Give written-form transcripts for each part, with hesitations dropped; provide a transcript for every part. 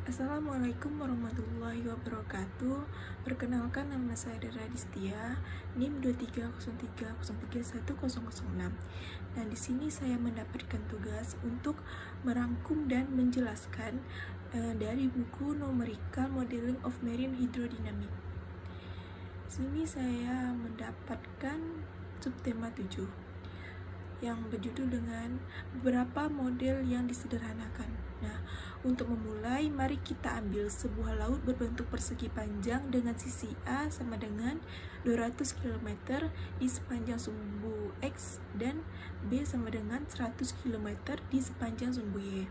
Assalamualaikum warahmatullahi wabarakatuh. Perkenalkan, nama saya Dara Distia, NIM 2303031006. Dan di sini saya mendapatkan tugas untuk merangkum dan menjelaskan dari buku Numerical Modeling of Marine Hydrodynamic. Di sini saya mendapatkan subtema 7 yang berjudul dengan beberapa model yang disederhanakan. Nah, untuk memulai, mari kita ambil sebuah laut berbentuk persegi panjang dengan sisi A sama dengan 200 km di sepanjang sumbu X dan B sama dengan 100 km di sepanjang sumbu Y.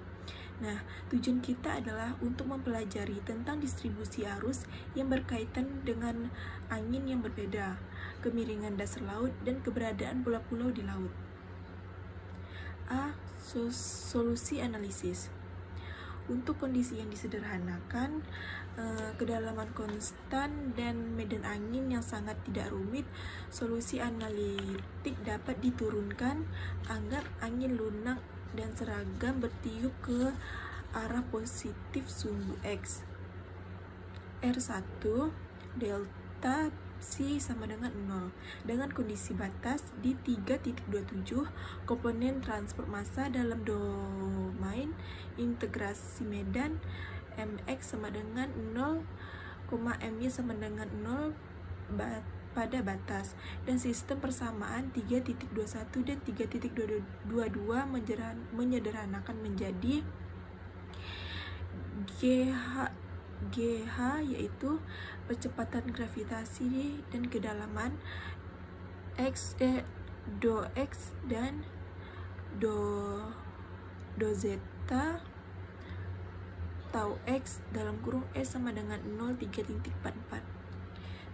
Nah, tujuan kita adalah untuk mempelajari tentang distribusi arus yang berkaitan dengan angin yang berbeda, kemiringan dasar laut, dan keberadaan pulau-pulau di laut. A. Solusi analisis. Untuk kondisi yang disederhanakan, kedalaman konstan dan medan angin yang sangat tidak rumit, solusi analitik dapat diturunkan. Anggap angin lunak dan seragam bertiup ke arah positif sumbu X. R1 delta psi sama dengan 0 dengan kondisi batas di 3.27 komponen transport massa dalam domain integrasi medan mx sama dengan 0, my sama dengan 0 pada batas, dan sistem persamaan 3.21 dan 3.22 menyederhanakan menjadi GH yaitu percepatan gravitasi dan kedalaman do X dan do zeta tau X dalam kurung E sama dengan 0,3.44.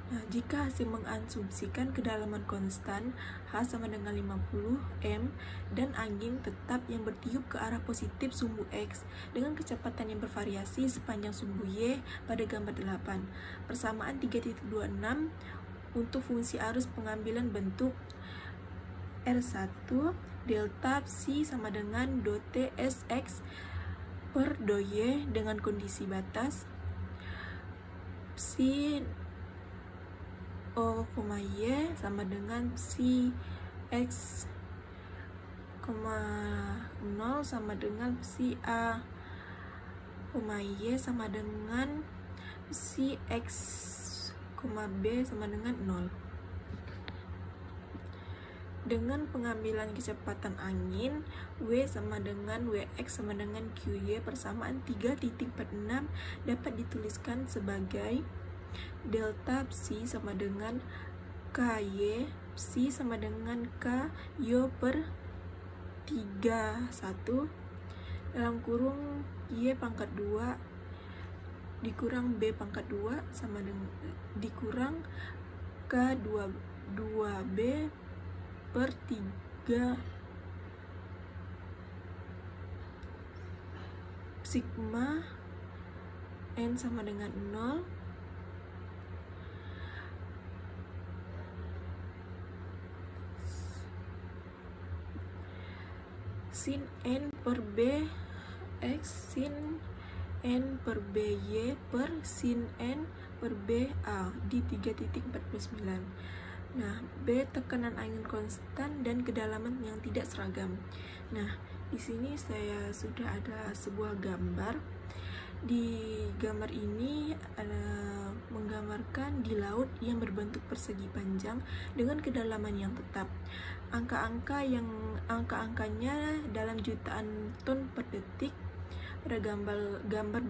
Nah, jika hasil mengasumsikan kedalaman konstan H sama dengan 50 m dan angin tetap yang bertiup ke arah positif sumbu X dengan kecepatan yang bervariasi sepanjang sumbu Y pada gambar 8. Persamaan 3.26 untuk fungsi arus pengambilan bentuk R1 delta psi sama dengan do TSX per do Y dengan kondisi batas psi O, Y sama dengan psi X, 0 sama dengan psi A, Y sama dengan psi X, B sama dengan 0. Dengan pengambilan kecepatan angin, W sama dengan Wx sama dengan Qy persamaan 3.46 dapat dituliskan sebagai delta psi sama dengan Ky, psi sama dengan K yo per 31 dalam kurung Y pangkat 2 dikurang B pangkat 2 sama dengan dikurang K 2B per 3 sigma N sama dengan 0 sin N per B X sin N per BY per sin N per BA di 3.49. Nah, B tekanan angin konstan dan kedalaman yang tidak seragam. Nah, di sini saya sudah ada sebuah gambar. Di gambar ini menggambarkan di laut yang berbentuk persegi panjang dengan kedalaman yang tetap. Angka-angkanya dalam jutaan ton per detik pada gambar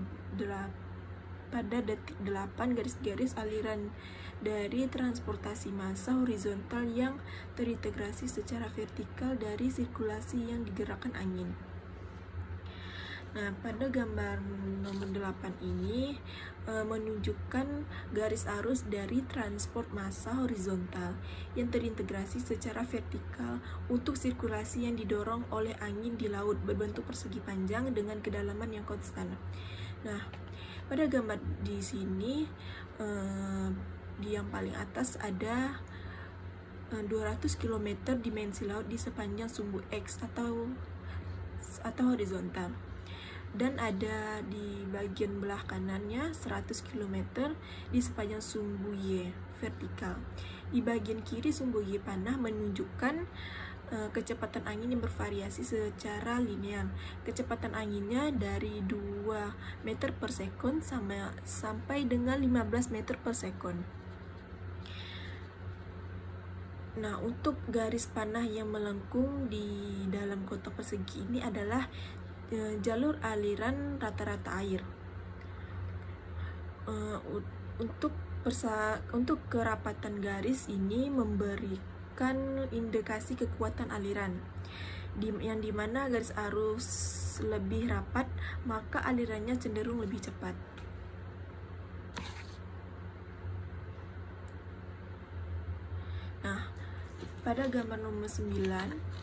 pada detik 8 garis-garis aliran dari transportasi massa horizontal yang terintegrasi secara vertikal dari sirkulasi yang digerakkan angin. Nah, pada gambar nomor 8 ini menunjukkan garis arus dari transport massa horizontal yang terintegrasi secara vertikal untuk sirkulasi yang didorong oleh angin di laut berbentuk persegi panjang dengan kedalaman yang konstan. Nah, pada gambar di sini di yang paling atas ada 200 km dimensi laut di sepanjang sumbu X atau horizontal. dan ada di bagian belah kanannya 100 km di sepanjang sumbu Y vertikal. Di bagian kiri sumbu Y panah menunjukkan kecepatan angin yang bervariasi secara linear. Kecepatan anginnya dari 2 meter per sekon sampai dengan 15 meter per sekon. Nah, untuk garis panah yang melengkung di dalam kotak persegi ini adalah jalur aliran rata-rata air. Untuk kerapatan garis ini memberikan indikasi kekuatan aliran, yang dimana garis arus lebih rapat maka alirannya cenderung lebih cepat. Nah, pada gambar nomor 9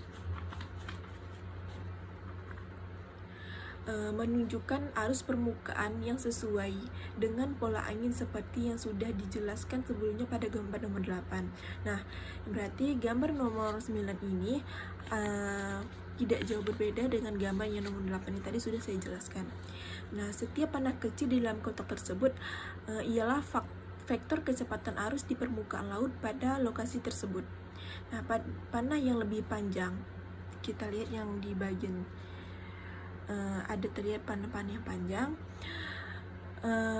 menunjukkan arus permukaan yang sesuai dengan pola angin seperti yang sudah dijelaskan sebelumnya pada gambar nomor 8. Nah, berarti gambar nomor 9 ini tidak jauh berbeda dengan gambar yang nomor 8 yang tadi sudah saya jelaskan. Nah, setiap panah kecil di dalam kotak tersebut ialah vektor kecepatan arus di permukaan laut pada lokasi tersebut. Nah, panah yang lebih panjang, kita lihat yang di bagian ada terlihat panah-panah yang panjang,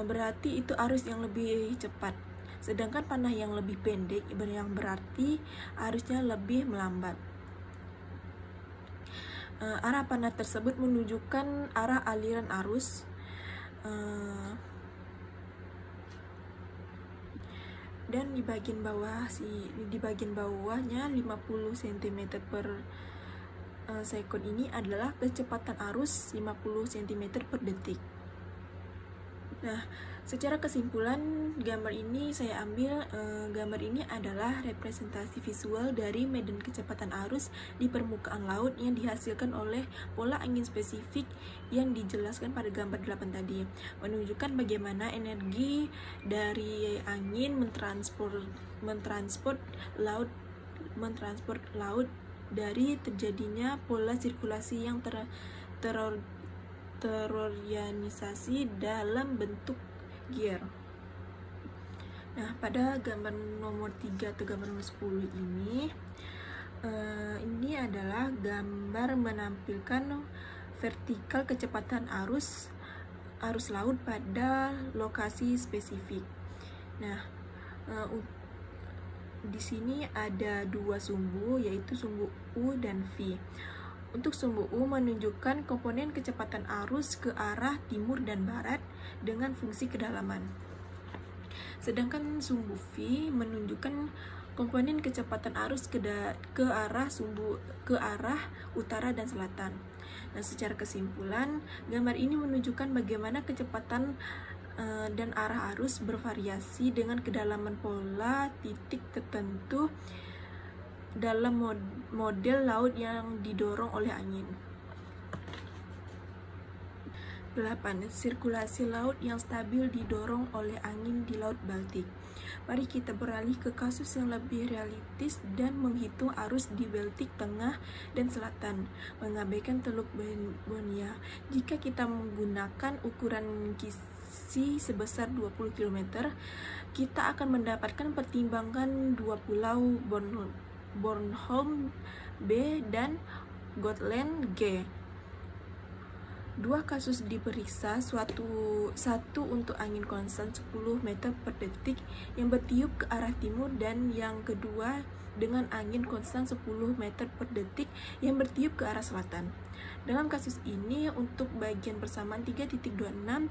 berarti itu arus yang lebih cepat. Sedangkan panah yang lebih pendek yang berarti arusnya lebih melambat. Arah panah tersebut menunjukkan arah aliran arus. Dan di bagian bawahnya 50 cm per sekon ini adalah kecepatan arus 50 cm per detik. Nah, secara kesimpulan gambar ini saya ambil gambar ini adalah representasi visual dari medan kecepatan arus di permukaan laut yang dihasilkan oleh pola angin spesifik yang dijelaskan pada gambar 8 tadi, menunjukkan bagaimana energi dari angin mentransport laut dari terjadinya pola sirkulasi yang terorganisasi dalam bentuk gear. Nah, pada gambar nomor 3 atau gambar nomor 10 ini adalah gambar menampilkan vertikal kecepatan arus laut pada lokasi spesifik. Nah, di sini ada 2 sumbu, yaitu sumbu U dan V. Untuk sumbu U menunjukkan komponen kecepatan arus ke arah timur dan barat dengan fungsi kedalaman. Sedangkan sumbu V menunjukkan komponen kecepatan arus ke arah utara dan selatan. Nah, secara kesimpulan, gambar ini menunjukkan bagaimana kecepatan dan arah arus bervariasi dengan kedalaman pola titik tertentu dalam model laut yang didorong oleh angin. 8. Sirkulasi laut yang stabil didorong oleh angin di Laut Baltik. Mari kita beralih ke kasus yang lebih realistis dan menghitung arus di Baltik Tengah dan Selatan, mengabaikan Teluk Bonia. Jika kita menggunakan ukuran kisi sebesar 20 km, kita akan mendapatkan pertimbangan dua pulau Bornholm B dan Gotland G. Dua kasus diperiksa, satu untuk angin konstan 10 meter per detik yang bertiup ke arah timur, dan yang kedua dengan angin konstan 10 meter per detik yang bertiup ke arah selatan. Dalam kasus ini, untuk bagian persamaan 3.26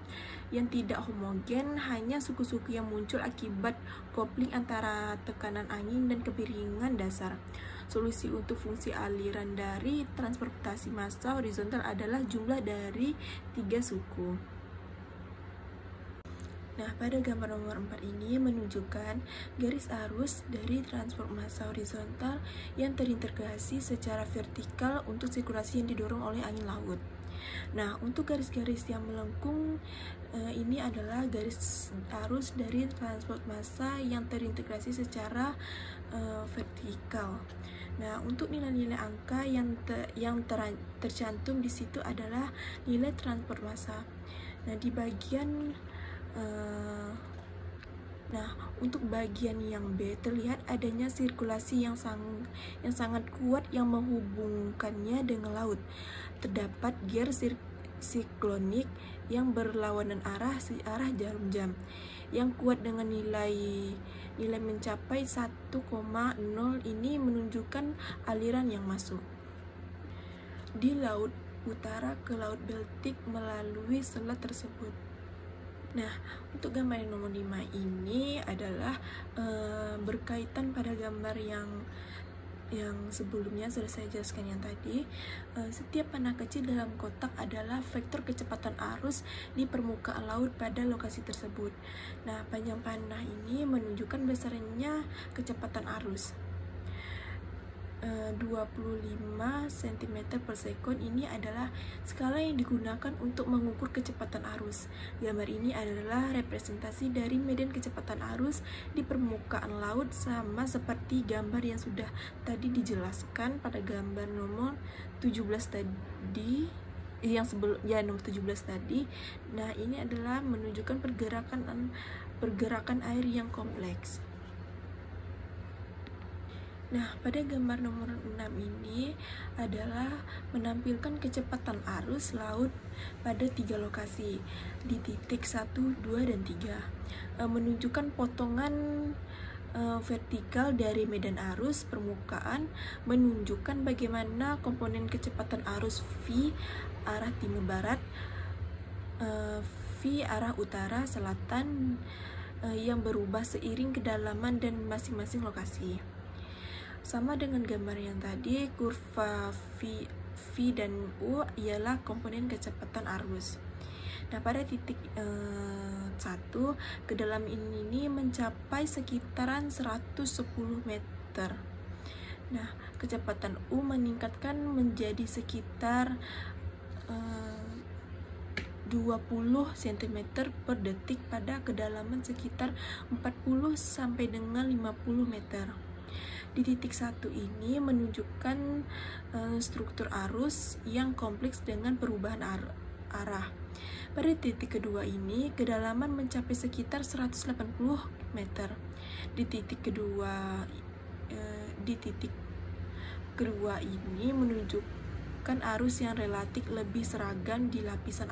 yang tidak homogen, hanya suku-suku yang muncul akibat kopling antara tekanan angin dan kemiringan dasar. Solusi untuk fungsi aliran dari transportasi massa horizontal adalah jumlah dari 3 suku. Nah, pada gambar nomor 4 ini menunjukkan garis arus dari transport massa horizontal yang terintegrasi secara vertikal untuk sirkulasi yang didorong oleh angin laut. Nah, untuk garis-garis yang melengkung ini adalah garis arus dari transport massa yang terintegrasi secara vertikal. Nah, untuk nilai-nilai angka yang tercantum di situ adalah nilai transport massa. Nah, di bagian untuk bagian yang B terlihat adanya sirkulasi yang sangat kuat yang menghubungkannya dengan laut. Terdapat gear siklonik yang berlawanan arah jarum jam yang kuat dengan nilai mencapai 1,0. Ini menunjukkan aliran yang masuk di laut utara ke laut Baltik melalui selat tersebut. Nah, untuk gambar yang nomor 5 ini adalah berkaitan pada gambar yang sebelumnya sudah saya jelaskan yang tadi. Setiap panah kecil dalam kotak adalah vektor kecepatan arus di permukaan laut pada lokasi tersebut. Nah, panjang panah ini menunjukkan besarnya kecepatan arus. 25 cm per sekon ini adalah skala yang digunakan untuk mengukur kecepatan arus. Gambar ini adalah representasi dari medan kecepatan arus di permukaan laut, sama seperti gambar yang sudah tadi dijelaskan pada gambar nomor 17 tadi, nomor 17 tadi. Nah, ini adalah menunjukkan pergerakan air yang kompleks. Nah, pada gambar nomor 6 ini adalah menampilkan kecepatan arus laut pada 3 lokasi di titik 1, 2, dan 3. Menunjukkan potongan vertikal dari medan arus permukaan, menunjukkan bagaimana komponen kecepatan arus V arah timur barat, V arah utara selatan yang berubah seiring kedalaman dan masing-masing lokasi. Sama dengan gambar yang tadi, kurva V dan U ialah komponen kecepatan arus. Nah, pada titik 1, kedalaman ini mencapai sekitaran 110 meter. Nah, kecepatan U meningkatkan menjadi sekitar 20 cm per detik pada kedalaman sekitar 40 sampai dengan 50 meter. Di titik 1 ini menunjukkan struktur arus yang kompleks dengan perubahan arah. Pada titik kedua ini, kedalaman mencapai sekitar 180 meter. Di titik kedua ini menunjukkan arus yang relatif lebih seragam di lapisan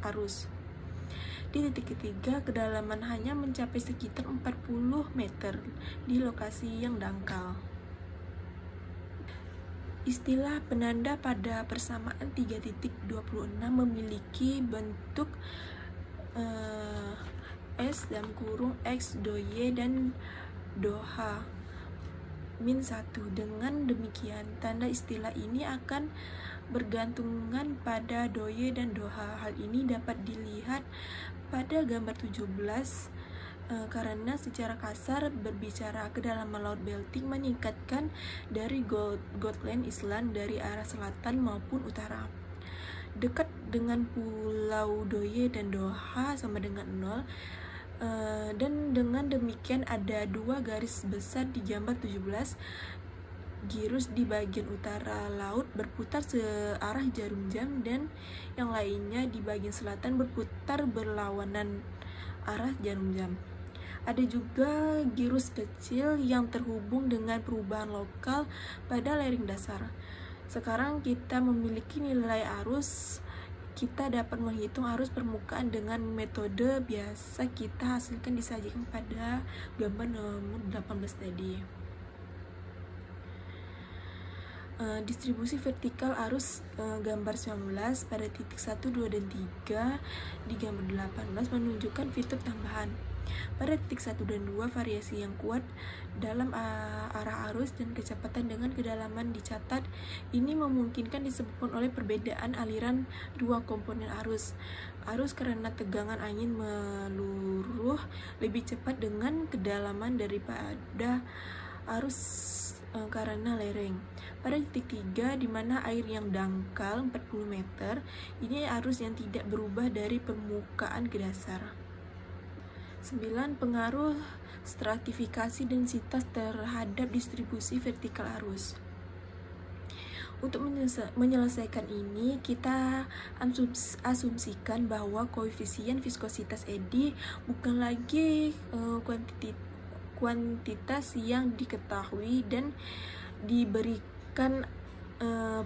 arus. Di titik ketiga, kedalaman hanya mencapai sekitar 40 meter di lokasi yang dangkal. Istilah penanda pada persamaan 3.26 memiliki bentuk S X doye dan doha -1. Dengan demikian, tanda istilah ini akan bergantungan pada doye dan doha. Hal ini dapat dilihat pada gambar 17 karena secara kasar berbicara kedalaman laut Baltik meningkatkan dari Gotland Island dari arah selatan maupun utara. Dekat dengan pulau Doye dan Doha sama dengan 0. Dan dengan demikian ada 2 garis besar di gambar 17. Girus di bagian utara laut berputar searah jarum jam dan yang lainnya di bagian selatan berputar berlawanan arah jarum jam. Ada juga girus kecil yang terhubung dengan perubahan lokal pada lereng dasar. Sekarang kita memiliki nilai arus. Kita dapat menghitung arus permukaan dengan metode biasa kita hasilkan disajikan pada gambar nomor 18 tadi. Distribusi vertikal arus gambar 19 pada titik 1, 2, dan 3 di gambar 18 menunjukkan fitur tambahan. Pada titik 1 dan 2, variasi yang kuat dalam arah arus dan kecepatan dengan kedalaman dicatat. Ini memungkinkan disebabkan oleh perbedaan aliran 2 komponen arus. Arus karena tegangan angin meluruh lebih cepat dengan kedalaman daripada arus karena lereng. Pada titik 3, di mana air yang dangkal 40 meter, ini arus yang tidak berubah dari permukaan ke dasar. 9. Pengaruh stratifikasi densitas terhadap distribusi vertikal arus. Untuk menyelesaikan ini, kita asumsikan bahwa koefisien viskositas eddy bukan lagi kuantitas yang diketahui dan diberikan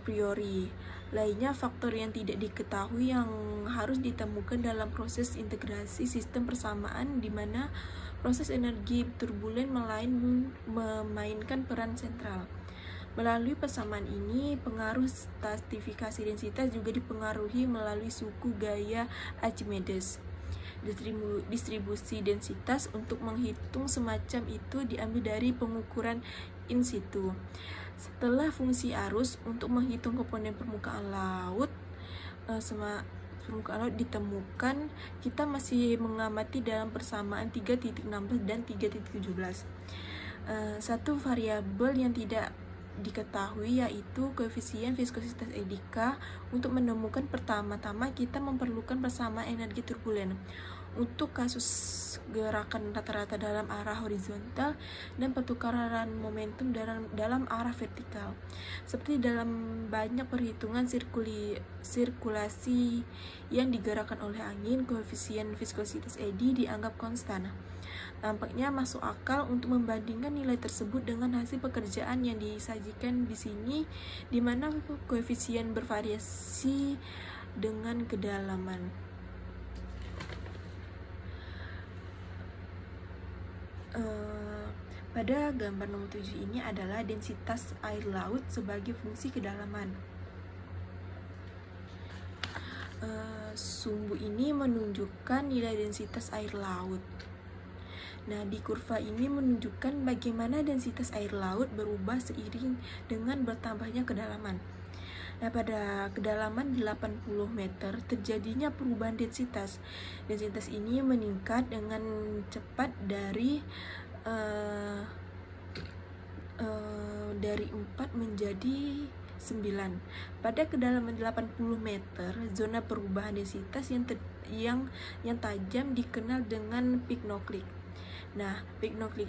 priori. Lainnya, faktor yang tidak diketahui yang harus ditemukan dalam proses integrasi sistem persamaan, di mana proses energi turbulen memainkan peran sentral. Melalui persamaan ini, pengaruh stratifikasi densitas juga dipengaruhi melalui suku gaya Archimedes. Distribusi densitas untuk menghitung semacam itu diambil dari pengukuran in situ. Setelah fungsi arus untuk menghitung komponen permukaan laut ditemukan, kita masih mengamati dalam persamaan 3.16 dan 3.17. Satu variabel yang tidak diketahui yaitu koefisien viskositas eddy K. Untuk menemukan pertama-tama kita memerlukan persamaan energi turbulen untuk kasus gerakan rata-rata dalam arah horizontal dan pertukaran momentum dalam arah vertikal. Seperti dalam banyak perhitungan sirkulasi yang digerakkan oleh angin, koefisien viskositas eddy dianggap konstan. Tampaknya masuk akal untuk membandingkan nilai tersebut dengan hasil pekerjaan yang disajikan di sini, di mana koefisien bervariasi dengan kedalaman. Pada gambar nomor 7 ini adalah densitas air laut sebagai fungsi kedalaman. Sumbu ini menunjukkan nilai densitas air laut. Nah, di kurva ini menunjukkan bagaimana densitas air laut berubah seiring dengan bertambahnya kedalaman. Nah, pada kedalaman 80 meter terjadinya perubahan densitas. Densitas ini meningkat dengan cepat dari 4 menjadi 9. Pada kedalaman 80 meter, zona perubahan densitas yang tajam dikenal dengan peak nuklik. Nah, peak nuklik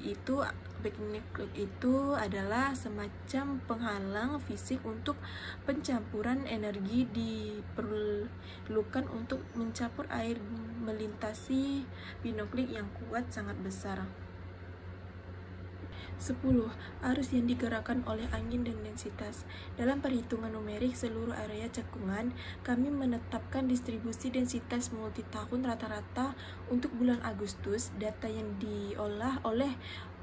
itu adalah semacam penghalang fisik untuk pencampuran energi diperlukan untuk mencampur air melintasi binuklik yang kuat sangat besar. 10. Arus yang digerakkan oleh angin dan densitas. Dalam perhitungan numerik seluruh area cekungan, kami menetapkan distribusi densitas multitahun rata-rata untuk bulan Agustus. Data yang diolah oleh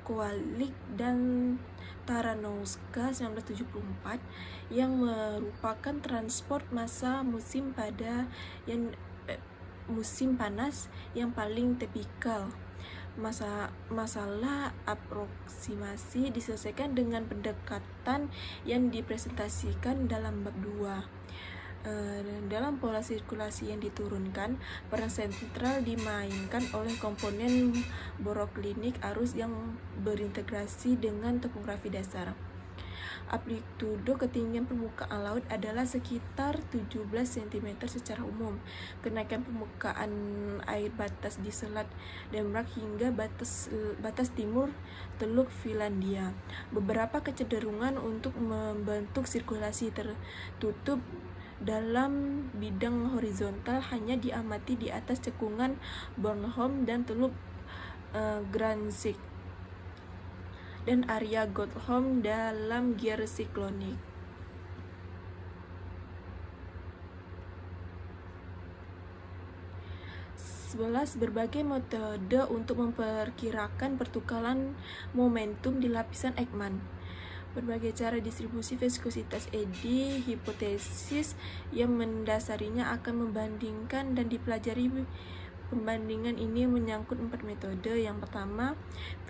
Kowalik dan Taranowska 1974 yang merupakan transport massa musim panas yang paling tipikal. Masalah aproksimasi diselesaikan dengan pendekatan yang dipresentasikan dalam bab 2. Dalam pola sirkulasi yang diturunkan, peran sentral dimainkan oleh komponen boroklinik arus yang berintegrasi dengan topografi dasar. Amplitudo ketinggian permukaan laut adalah sekitar 17 cm secara umum. Kenaikan permukaan air batas di Selat Denmark hingga batas timur Teluk Finlandia. Beberapa kecenderungan untuk membentuk sirkulasi tertutup dalam bidang horizontal hanya diamati di atas cekungan Bornholm dan Teluk Granvik dan area Gotthard dalam geosiklonik. 11. Berbagai metode untuk memperkirakan pertukaran momentum di lapisan Ekman. Berbagai cara distribusi viskositas eddy, hipotesis yang mendasarinya akan membandingkan dan dipelajari. Pembandingan ini menyangkut 4 metode. Yang pertama,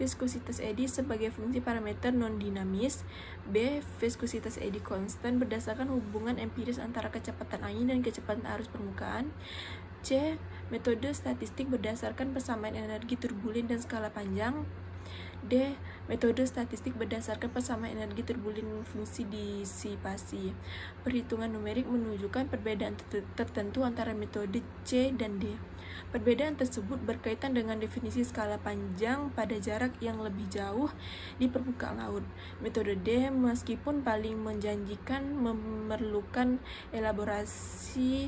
viskositas eddy sebagai fungsi parameter non-dinamis. B. Viskositas eddy konstan berdasarkan hubungan empiris antara kecepatan angin dan kecepatan arus permukaan. C. Metode statistik berdasarkan persamaan energi turbulen dan skala panjang. D. Metode statistik berdasarkan persamaan energi turbulen fungsi disipasi. Perhitungan numerik menunjukkan perbedaan tertentu antara metode C dan D. Perbedaan tersebut berkaitan dengan definisi skala panjang pada jarak yang lebih jauh di permukaan laut. Metode D, meskipun paling menjanjikan, memerlukan elaborasi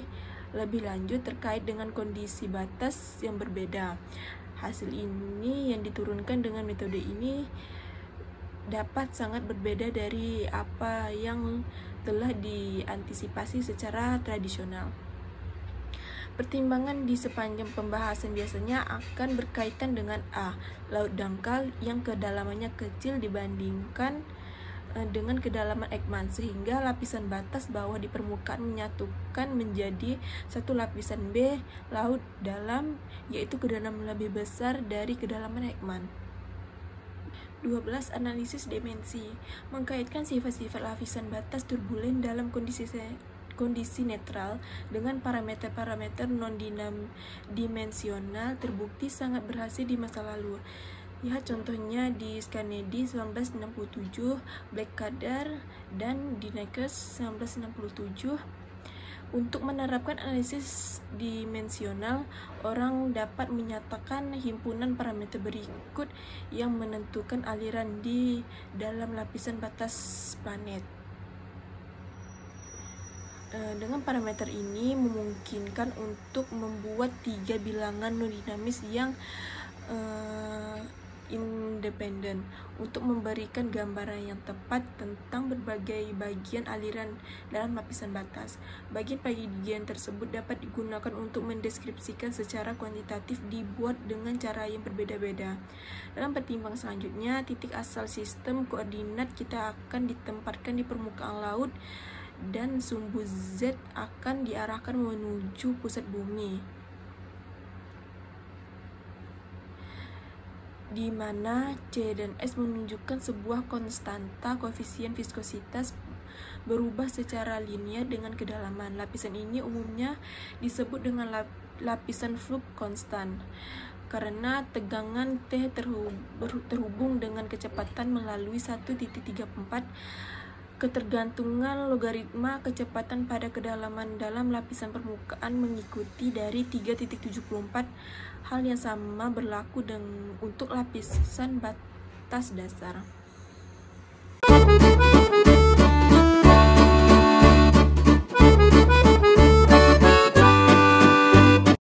lebih lanjut terkait dengan kondisi batas yang berbeda. Hasil ini yang diturunkan dengan metode ini dapat sangat berbeda dari apa yang telah diantisipasi secara tradisional. Pertimbangan di sepanjang pembahasan biasanya akan berkaitan dengan A. Laut dangkal yang kedalamannya kecil dibandingkan dengan kedalaman Ekman, sehingga lapisan batas bawah di permukaan menyatukan menjadi satu lapisan. B. Laut dalam, yaitu kedalaman lebih besar dari kedalaman Ekman. 12. Analisis dimensi mengkaitkan sifat-sifat lapisan batas turbulen dalam kondisi netral dengan parameter-parameter non-dimensional terbukti sangat berhasil di masa lalu. Lihat contohnya di Scarnedi 1967, Blackadder, dan Dinackers 1967. Untuk menerapkan analisis dimensional, orang dapat menyatakan himpunan parameter berikut yang menentukan aliran di dalam lapisan batas planet. Dengan parameter ini memungkinkan untuk membuat 3 bilangan non-dinamis yang independen untuk memberikan gambaran yang tepat tentang berbagai bagian aliran dalam lapisan batas. Bagian-bagian tersebut dapat digunakan untuk mendeskripsikan secara kuantitatif dibuat dengan cara yang berbeda-beda. Dalam pertimbangan selanjutnya, titik asal sistem koordinat kita akan ditempatkan di permukaan laut dan sumbu Z akan diarahkan menuju pusat bumi, di mana C dan S menunjukkan sebuah konstanta koefisien viskositas berubah secara linear dengan kedalaman. Lapisan ini umumnya disebut dengan lapisan flux konstan karena tegangan T terhubung dengan kecepatan melalui 1.34. Ketergantungan logaritma kecepatan pada kedalaman dalam lapisan permukaan mengikuti dari 3.74. Hal yang sama berlaku untuk lapisan batas dasar.